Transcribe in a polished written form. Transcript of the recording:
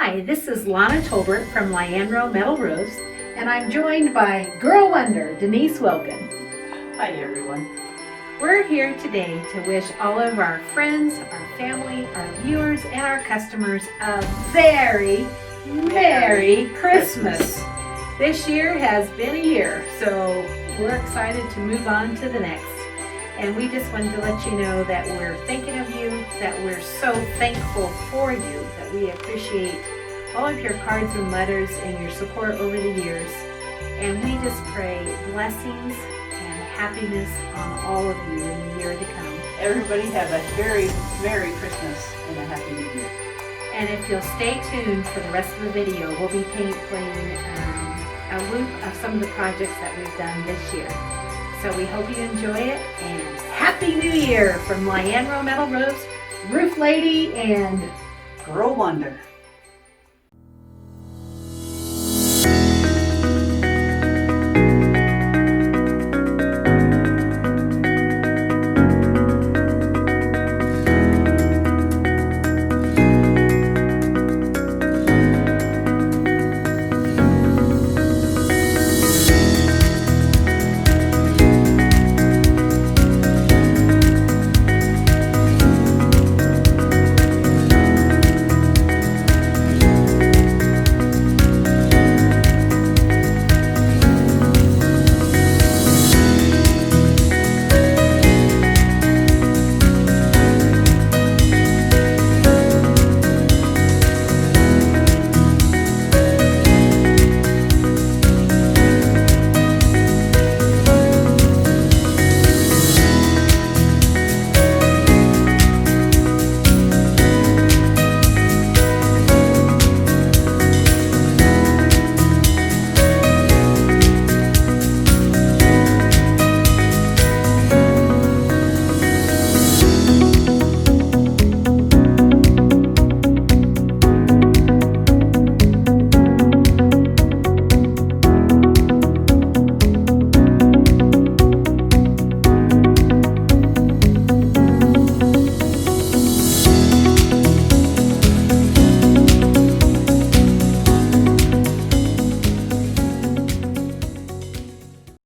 Hi, this is Lana Tolbert from Lianro Metal Roofs, and I'm joined by Girl Wonder, Denise Wilkin. Hi everyone. We're here today to wish all of our friends, our family, our viewers, and our customers a very Merry Christmas. This year has been a year, so we're excited to move on to the next. And we just wanted to let you know that we're thinking of you, that we're so thankful for you, that we appreciate all of your cards and letters and your support over the years. And we just pray blessings and happiness on all of you in the year to come. Everybody have a very Merry Christmas and a Happy New Year. And if you'll stay tuned for the rest of the video, we'll be playing a loop of some of the projects that we've done this year. So we hope you enjoy it, and Happy New Year from Lianro Metal Roofs, Roof Lady, and Girl Wonder.